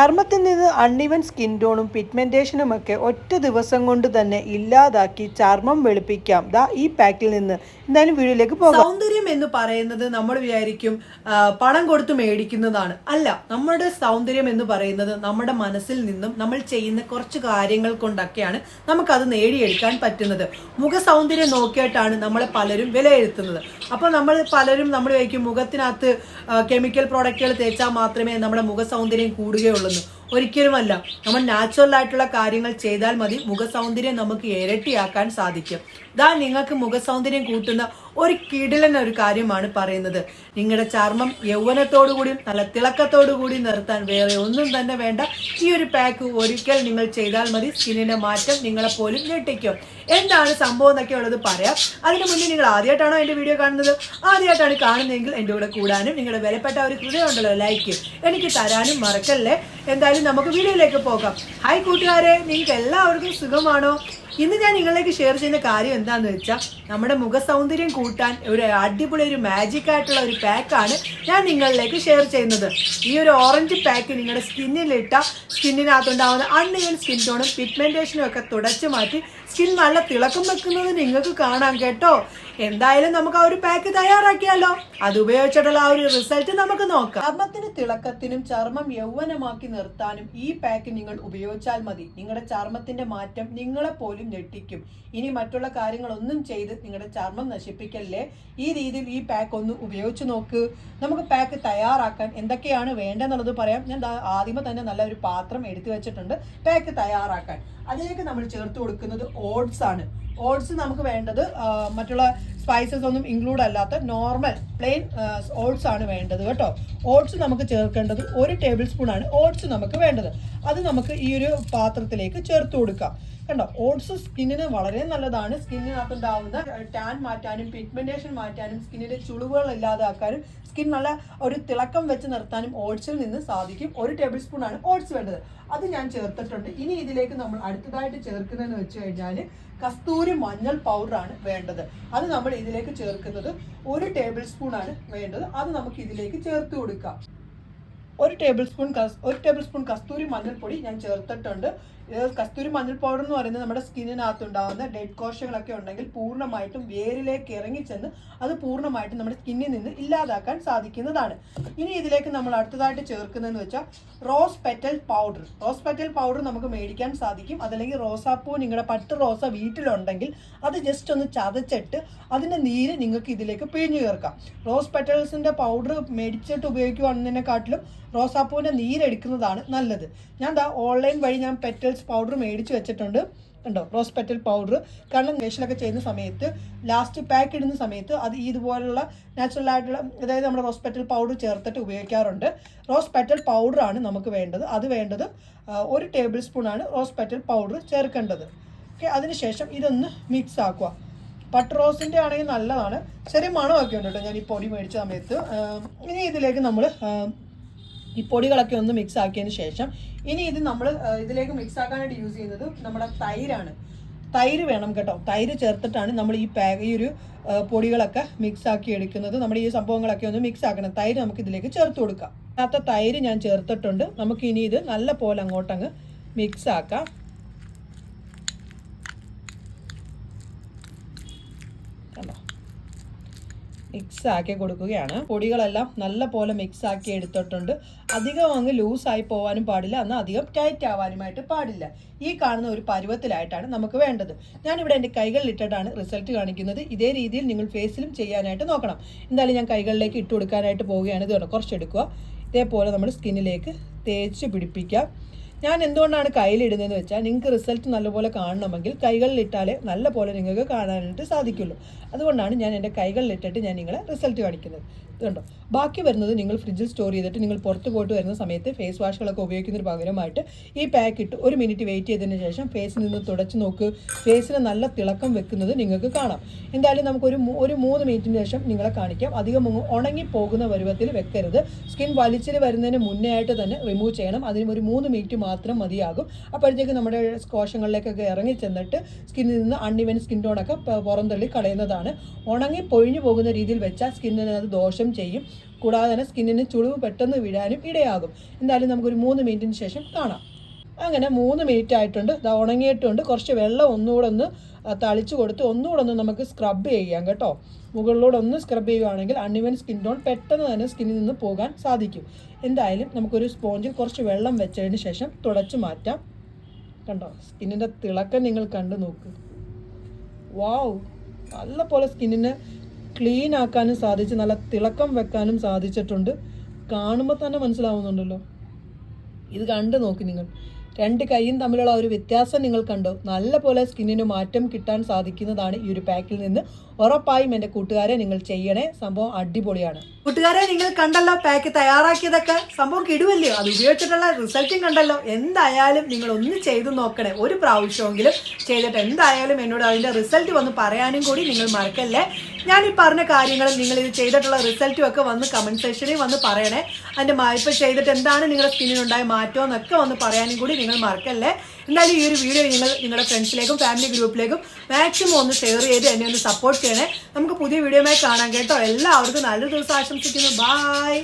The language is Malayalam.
ചർമ്മത്തിൽ നിന്ന് അൺഇവൻ സ്കിൻ ടോണും പിഗ്മെന്റേഷനുമൊക്കെ ഒറ്റ ദിവസം കൊണ്ട് തന്നെ ഇല്ലാതാക്കി ചർമ്മം വെളുപ്പിക്കാം. ഈ പാക്കിൽ നിന്ന് എന്തായാലും വീഡിയോയിലേക്ക് പോകാം. സൗന്ദര്യം എന്ന് പറയുന്നത് നമ്മൾ വിചാരിക്കും പണം കൊടുത്ത് മേടിക്കുന്നതാണ്. അല്ല, നമ്മുടെ സൗന്ദര്യം എന്ന് പറയുന്നത് നമ്മുടെ മനസ്സിൽ നിന്നും നമ്മൾ ചെയ്യുന്ന കുറച്ച് കാര്യങ്ങൾ കൊണ്ടൊക്കെയാണ് നമുക്കത് നേടിയെടുക്കാൻ പറ്റുന്നത്. മുഖ സൗന്ദര്യം നോക്കിയിട്ടാണ് നമ്മളെ പലരും വിലയിരുത്തുന്നത്. അപ്പോൾ നമ്മൾ വിചാരിക്കും മുഖത്തിനകത്ത് കെമിക്കൽ പ്രോഡക്റ്റുകൾ തേച്ചാൽ മാത്രമേ നമ്മുടെ മുഖ സൗന്ദര്യം കൂടുകയുള്ളൂ. ഒരിക്കലുമല്ല. നമ്മൾ നാച്ചുറൽ ആയിട്ടുള്ള കാര്യങ്ങൾ ചെയ്താൽ മതി മുഖ സൗന്ദര്യം നമുക്ക് ഇരട്ടിയാക്കാൻ സാധിക്കും. നിങ്ങൾക്ക് മുഖ സൗന്ദര്യം കൂട്ടുന്ന ഒരു കിടിലൻ ഒരു കാര്യമാണ് പറയുന്നത്. നിങ്ങളുടെ ചർമ്മം യൗവനത്തോടുകൂടിയും നല്ല തിളക്കത്തോടുകൂടി നിർത്താൻ വേറെ ഒന്നും തന്നെ വേണ്ട. ഈ ഒരു പാക്ക് ഒരിക്കൽ നിങ്ങൾ ചെയ്താൽ മതി. സ്കിന്നിന്റെ മാറ്റം നിങ്ങളെ പോലും ഞെട്ടിക്കും. എന്താണ് സംഭവം എന്നൊക്കെ ഉള്ളത് പറയാം. അതിന് മുന്നേ നിങ്ങൾ ആദ്യമായിട്ടാണോ എൻ്റെ വീഡിയോ കാണുന്നത്? ആദ്യമായിട്ടാണ് കാണുന്നതെങ്കിൽ എൻ്റെ കൂടെ കൂടാനും നിങ്ങളുടെ വിലപ്പെട്ട ഒരു ഹൃദയം ഉണ്ടല്ലോ ലൈക്ക് എനിക്ക് തരാനും മറക്കല്ലേ. എന്തായാലും നമുക്ക് വീഡിയോയിലേക്ക് പോകാം. ഹായ് കൂട്ടുകാരെ, നിങ്ങൾക്ക് എല്ലാവർക്കും സുഖമാണോ? ഇന്ന് ഞാൻ നിങ്ങളിലേക്ക് ഷെയർ ചെയ്യുന്ന കാര്യം എന്താന്ന് വെച്ചാൽ നമ്മുടെ മുഖ സൗന്ദര്യം കൂട്ടാൻ ഒരു അടിപൊളി ഒരു മാജിക് ആയിട്ടുള്ള ഒരു പാക്കാണ് ഞാൻ നിങ്ങളിലേക്ക് ഷെയർ ചെയ്യുന്നത്. ഈ ഒരു ഓറഞ്ച് പാക്ക് നിങ്ങളുടെ സ്കിന്നിലിട്ട സ്കിന്നിനകത്തുണ്ടാവുന്ന അൺഇവൻ സ്കിൻ ടോണും പിഗ്മെന്റേഷനും ഒക്കെ തുടച്ചു മാറ്റി സ്കിൻ നല്ല തിളക്കം വെക്കുന്നത് നിങ്ങൾക്ക് കാണാം കേട്ടോ. എന്തായാലും നമുക്ക് ആ ഒരു പാക്ക് തയ്യാറാക്കിയാലോ. അത് ഉപയോഗിച്ചിട്ടുള്ള ആ ഒരു റിസൾട്ട് നമുക്ക് നോക്കാം. ചർമ്മത്തിന് തിളക്കത്തിനും ചർമ്മം യൗവനമാക്കി നിർത്താനും ഈ പാക്ക് നിങ്ങൾ ഉപയോഗിച്ചാൽ മതി. നിങ്ങളുടെ ചർമ്മത്തിന്റെ മാറ്റം നിങ്ങളെ പോലും ഞെട്ടിക്കും. ഇനി മറ്റുള്ള കാര്യങ്ങളൊന്നും ചെയ്ത് നിങ്ങളുടെ ചർമ്മം നശിപ്പിക്കല്ലേ. ഈ രീതിയിൽ ഈ പാക്ക് ഒന്ന് ഉപയോഗിച്ച് നോക്ക്. നമുക്ക് പാക്ക് തയ്യാറാക്കാൻ എന്തൊക്കെയാണ് വേണ്ടതെന്നുള്ളത് പറയാം. ഞാൻ ആദ്യമേ തന്നെ നല്ല ഒരു പാത്രം എടുത്തു വെച്ചിട്ടുണ്ട് പാക്ക് തയ്യാറാക്കാൻ. അതിലേക്ക് നമ്മൾ ചേർത്ത് കൊടുക്കുന്നത് ഓട്സ് ആണ്. ഓട്സ് നമുക്ക് വേണ്ടത് മറ്റുള്ള സ്പൈസസ് ഒന്നും ഇൻക്ലൂഡ് അല്ലാത്ത നോർമൽ പ്ലെയിൻ ഓട്സ് ആണ് വേണ്ടത് കേട്ടോ. ഓട്സ് നമുക്ക് ചേർക്കേണ്ടത് 1 ടേബിൾ സ്പൂൺ ആണ് ഓട്സ് നമുക്ക് വേണ്ടത്. അത് നമുക്ക് ഈ ഒരു പാത്രത്തിലേക്ക് ചേർത്ത് കൊടുക്കാം. കണ്ടോ, ഓട്സ് സ്കിന്നിന് വളരെ നല്ലതാണ്. സ്കിന്നിനകത്തുണ്ടാവുന്ന ടാൻ മാറ്റാനും പിഗ്മെന്റേഷൻ മാറ്റാനും സ്കിന്നിന്റെ ചുളിവുകൾ ഇല്ലാതാക്കാനും സ്കിൻ നല്ല ഒരു തിളക്കം വെച്ച് നിർത്താനും ഓട്സിൽ നിന്ന് സാധിക്കും. 1 ടേബിൾ സ്പൂൺ ആണ് ഓട്സ് വേണ്ടത്. അത് ഞാൻ ചേർത്തിട്ടുണ്ട്. ഇനി ഇതിലേക്ക് നമ്മൾ അടുത്തതായിട്ട് ചേർക്കുന്നതെന്ന് വെച്ച് കഴിഞ്ഞാൽ കസ്തൂരി മഞ്ഞൾ പൗഡറാണ് വേണ്ടത്. അത് നമ്മൾ ഇതിലേക്ക് ചേർക്കുന്നത് 1 ടേബിൾ സ്പൂൺ ആണ് വേണ്ടത്. അത് നമുക്ക് ഇതിലേക്ക് ചേർത്ത് കൊടുക്കാം. 1 ടേബിൾ സ്പൂൺ കസ്തൂരി മഞ്ഞൾപ്പൊടി ഞാൻ ചേർത്തിട്ടുണ്ട്. കസ്തൂരി മഞ്ഞൾ പൗഡർ എന്ന് പറയുന്നത് നമ്മുടെ സ്കിന്നിനകത്തുണ്ടാകുന്ന ഡെഡ് കോശങ്ങളൊക്കെ ഉണ്ടെങ്കിൽ പൂർണ്ണമായിട്ടും വേരിലേക്ക് ഇറങ്ങിച്ചെന്ന് അത് പൂർണ്ണമായിട്ടും നമ്മുടെ സ്കിന്നിൽ നിന്ന് ഇല്ലാതാക്കാൻ സാധിക്കുന്നതാണ്. ഇനി ഇതിലേക്ക് നമ്മൾ അടുത്തതായിട്ട് ചേർക്കുന്നതെന്ന് വെച്ചാൽ റോസ് പെറ്റൽ പൗഡർ നമുക്ക് മേടിക്കാൻ സാധിക്കും. അതല്ലെങ്കിൽ റോസാപ്പൂ, നിങ്ങളുടെ പട്ട് റോസ വീട്ടിലുണ്ടെങ്കിൽ അത് ജസ്റ്റ് ഒന്ന് ചതച്ചിട്ട് അതിൻ്റെ നീര് നിങ്ങൾക്ക് ഇതിലേക്ക് പിഴിഞ്ഞു ചേർക്കാം. റോസ് പെറ്റൽസിൻ്റെ പൗഡർ മേടിച്ചിട്ട് ഉപയോഗിക്കുകയാണെന്നതിനെക്കാട്ടിലും റോസാപ്പൂവിൻ്റെ നീരെടുക്കുന്നതാണ് നല്ലത്. ഞാൻ ഓൺലൈൻ വഴി ഞാൻ പെറ്റൽസ് പൗഡർ മേടിച്ച് വെച്ചിട്ടുണ്ട്. ഉണ്ടോ, റോസ് പെറ്റൽ പൗഡർ. കാരണം ഫേഷ്യലൊക്കെ ചെയ്യുന്ന സമയത്ത് ലാസ്റ്റ് പാക്ക് ഇടുന്ന സമയത്ത് അത് ഇതുപോലുള്ള നാച്ചുറൽ ആയിട്ടുള്ള, അതായത് നമ്മുടെ റോസ് പെറ്റൽ പൗഡർ ചേർത്തിട്ട് ഉപയോഗിക്കാറുണ്ട്. റോസ് പെറ്റൽ പൗഡറാണ് നമുക്ക് വേണ്ടത്. അത് വേണ്ടത് 1 ടേബിൾ സ്പൂൺ ആണ് റോസ് പെറ്റൽ പൗഡർ ചേർക്കേണ്ടത്. ഓക്കെ, അതിനുശേഷം ഇതൊന്ന് മിക്സ് ആക്കുക. പട്ട് റോസിൻ്റെ ആണെങ്കിൽ നല്ലതാണ്. ചെറിയ മണമൊക്കെ ഉണ്ട് കേട്ടോ ഞാൻ ഈ പൊടി മേടിച്ച സമയത്ത്. ഇനി ഇതിലേക്ക് നമ്മൾ ഈ പൊടികളൊക്കെ ഒന്ന് മിക്സ് ആക്കിയതിന് ശേഷം ഇനി ഇത് നമ്മൾ ഇതിലേക്ക് മിക്സ് ആക്കാനായിട്ട് യൂസ് ചെയ്യുന്നത് നമ്മുടെ തൈരാണ്. തൈര് വേണം കേട്ടോ. തൈര് ചേർത്തിട്ടാണ് നമ്മൾ ഈ ഒരു പൊടികളൊക്കെ മിക്സ് ആക്കി എടുക്കുന്നത്. നമ്മുടെ ഈ സംഭവങ്ങളൊക്കെ ഒന്ന് മിക്സ് ആക്കണം. തൈര് നമുക്ക് ഇതിലേക്ക് ചേർത്ത് കൊടുക്കാം. അതിനകത്ത് തൈര് ഞാൻ ചേർത്തിട്ടുണ്ട്. നമുക്ക് ഇനി ഇത് നല്ല പോലെ അങ്ങോട്ടങ്ങ് മിക്സ് ആക്കാം. കണ്ടോ, മിക്സ് ആക്കി കൊടുക്കുകയാണ്. പൊടികളെല്ലാം നല്ല പോലെ മിക്സ് ആക്കി എടുത്തിട്ടുണ്ട്. അധികം അങ്ങ് ലൂസായി പോകാനും പാടില്ല, എന്നാൽ അധികം ടൈറ്റ് ആവാനുമായിട്ട് പാടില്ല. ഈ കാണുന്ന ഒരു പരുവത്തിലായിട്ടാണ് നമുക്ക് വേണ്ടത്. ഞാനിവിടെ എൻ്റെ കൈകളിലിട്ടിട്ടാണ് റിസൾട്ട് കാണിക്കുന്നത്. ഇതേ രീതിയിൽ നിങ്ങൾ ഫേസിലും ചെയ്യാനായിട്ട് നോക്കണം. എന്തായാലും ഞാൻ കൈകളിലേക്ക് ഇട്ട് കൊടുക്കാനായിട്ട് പോവുകയാണ്. ഇത് കുറച്ചെടുക്കുക. ഇതേപോലെ നമ്മൾ സ്കിന്നിലേക്ക് തേച്ച് പിടിപ്പിക്കാം. ഞാൻ എന്തുകൊണ്ടാണ് കയ്യിലിടുന്നതെന്ന് വെച്ചാൽ നിങ്ങൾക്ക് റിസൾട്ട് നല്ലപോലെ കാണണമെങ്കിൽ കൈകളിലിട്ടാലേ നല്ല പോലെ നിങ്ങൾക്ക് കാണാനായിട്ട് സാധിക്കുള്ളൂ. അതുകൊണ്ടാണ് ഞാൻ എൻ്റെ കൈകളിലിട്ടിട്ട് ഞാൻ നിങ്ങളെ റിസൾട്ട് കാണിക്കുന്നത്. കണ്ടോ, ബാക്കി വരുന്നത് നിങ്ങൾ ഫ്രിഡ്ജിൽ സ്റ്റോർ ചെയ്തിട്ട് നിങ്ങൾ പുറത്ത് പോയിട്ട് വരുന്ന സമയത്ത് ഫേസ് വാഷുകളൊക്കെ ഉപയോഗിക്കുന്നതിന് പകരമായിട്ട് ഈ പാക്ക് ഇട്ട് 1 മിനിറ്റ് വെയിറ്റ് ചെയ്തതിന് ശേഷം ഫേസിൽ നിന്ന് തുടച്ച് നോക്ക്. ഫേസിന് നല്ല തിളക്കം വെക്കുന്നത് നിങ്ങൾക്ക് കാണാം. എന്തായാലും നമുക്കൊരു 3 മിനിറ്റിന് ശേഷം നിങ്ങളെ കാണിക്കാം. അധികം ഉണങ്ങി പോകുന്ന പരുവത്തിൽ വെക്കരുത്. സ്കിൻ വലിച്ചിൽ വരുന്നതിന് മുന്നേ ആയിട്ട് തന്നെ റിമൂവ് ചെയ്യണം. അതിന് ഒരു 3 മിനിറ്റ് മാത്രം മതിയാകും. അപ്പോഴത്തേക്ക് നമ്മുടെ കോശങ്ങളിലേക്കൊക്കെ ഇറങ്ങി ചെന്നിട്ട് സ്കിന്നിൽ നിന്ന് അൺഇവൻ സ്കിൻ ടോണൊക്കെ പുറന്തള്ളി കളയുന്നതാണ്. ഉണങ്ങി പൊഴിഞ്ഞു പോകുന്ന രീതിയിൽ വെച്ചാൽ സ്കിന്നിന് അത് ദോഷം ചെയ്യും. കൂടാതെ തന്നെ സ്കിന്നിന് ചുളിവ് പെട്ടെന്ന് വീഴാനും ഇടയാകും. എന്തായാലും നമുക്കൊരു 3 മിനിറ്റിന് ശേഷം കാണാം. അങ്ങനെ 3 മിനിറ്റ് ആയിട്ടുണ്ട്. ഇത് ഉണങ്ങിയിട്ടുണ്ട്. കുറച്ച് വെള്ളം ഒന്നുകൂടെ ഒന്ന് തളിച്ചു കൊടുത്ത് ഒന്നുകൂടെ ഒന്ന് നമുക്ക് സ്ക്രബ് ചെയ്യാം കേട്ടോ. മുകളിലൂടെ ഒന്ന് സ്ക്രബ് ചെയ്യുകയാണെങ്കിൽ അൺഇവൻ സ്കിൻ ടോൺ പെട്ടെന്ന് തന്നെ സ്കിന്നിൽ നിന്ന് പോകാൻ സാധിക്കും. എന്തായാലും നമുക്കൊരു സ്പോഞ്ചിൽ കുറച്ച് വെള്ളം വെച്ചതിന് ശേഷം തുടച്ച് മാറ്റാം. കണ്ടോ, സ്കിന്നിൻ്റെ തിളക്കം നിങ്ങൾ കണ്ടു നോക്ക്. വാവ്, നല്ല പോലെ സ്കിന്നിനെ ക്ലീൻ ആക്കാനും സാധിച്ച് നല്ല തിളക്കം വെക്കാനും സാധിച്ചിട്ടുണ്ട്. കാണുമ്പോൾ തന്നെ മനസ്സിലാവുന്നുണ്ടല്ലോ. ഇത് കണ്ടു നോക്കി നിങ്ങൾ. 2 കൈയും തമ്മിലുള്ള ഒരു വ്യത്യാസം നിങ്ങൾ കണ്ടോ. നല്ല പോലെ സ്കിന്നിന് മാറ്റം കിട്ടാൻ സാധിക്കുന്നതാണ് ഈ ഒരു പാക്കിൽ നിന്ന്. ഉറപ്പായും എൻ്റെ കൂട്ടുകാരെ നിങ്ങൾ ചെയ്യണേ. സംഭവം അടിപൊളിയാണ്. കൂട്ടുകാരെ, നിങ്ങൾ കണ്ടല്ലോ പാക്ക് തയ്യാറാക്കിയതൊക്കെ. സംഭവം കിടുവല്ലയോ? അത് ഉപയോഗിച്ചിട്ടുള്ള റിസൾട്ടും കണ്ടല്ലോ. എന്തായാലും നിങ്ങൾ ഒന്ന് ചെയ്തു നോക്കണേ. ഒരു പ്രാവശ്യമെങ്കിലും ചെയ്തിട്ട് എന്തായാലും എന്നോട് അതിൻ്റെ റിസൾട്ട് വന്ന് പറയാനും കൂടി നിങ്ങൾ മറക്കല്ലേ. ഞാൻ ഈ പറഞ്ഞ കാര്യങ്ങളും നിങ്ങൾ ഇത് ചെയ്തിട്ടുള്ള റിസൾട്ടും ഒക്കെ വന്ന് കമൻറ്റ് സെക്ഷനിൽ വന്ന് പറയണേ. അതിൻ്റെ ഇപ്പോൾ ചെയ്തിട്ട് എന്താണ് നിങ്ങളുടെ സ്കിന്നിനുണ്ടായ മാറ്റം എന്നൊക്കെ വന്ന് പറയാനും കൂടി നിങ്ങൾ മറക്കല്ലേ. എന്തായാലും ഈ ഒരു വീഡിയോ നിങ്ങൾ നിങ്ങളുടെ ഫ്രണ്ട്സിലേക്കും ഫാമിലി ഗ്രൂപ്പിലേക്കും മാക്സിമം ഒന്ന് ഷെയർ ചെയ്ത് എന്നെ ഒന്ന് സപ്പോർട്ട് ചെയ്യണേ. നമുക്ക് പുതിയ വീഡിയോയുമായി കാണാം കേട്ടോ. എല്ലാവർക്കും നല്ലൊരു ദിവസം ആശംസിക്കുന്നു. ബൈ.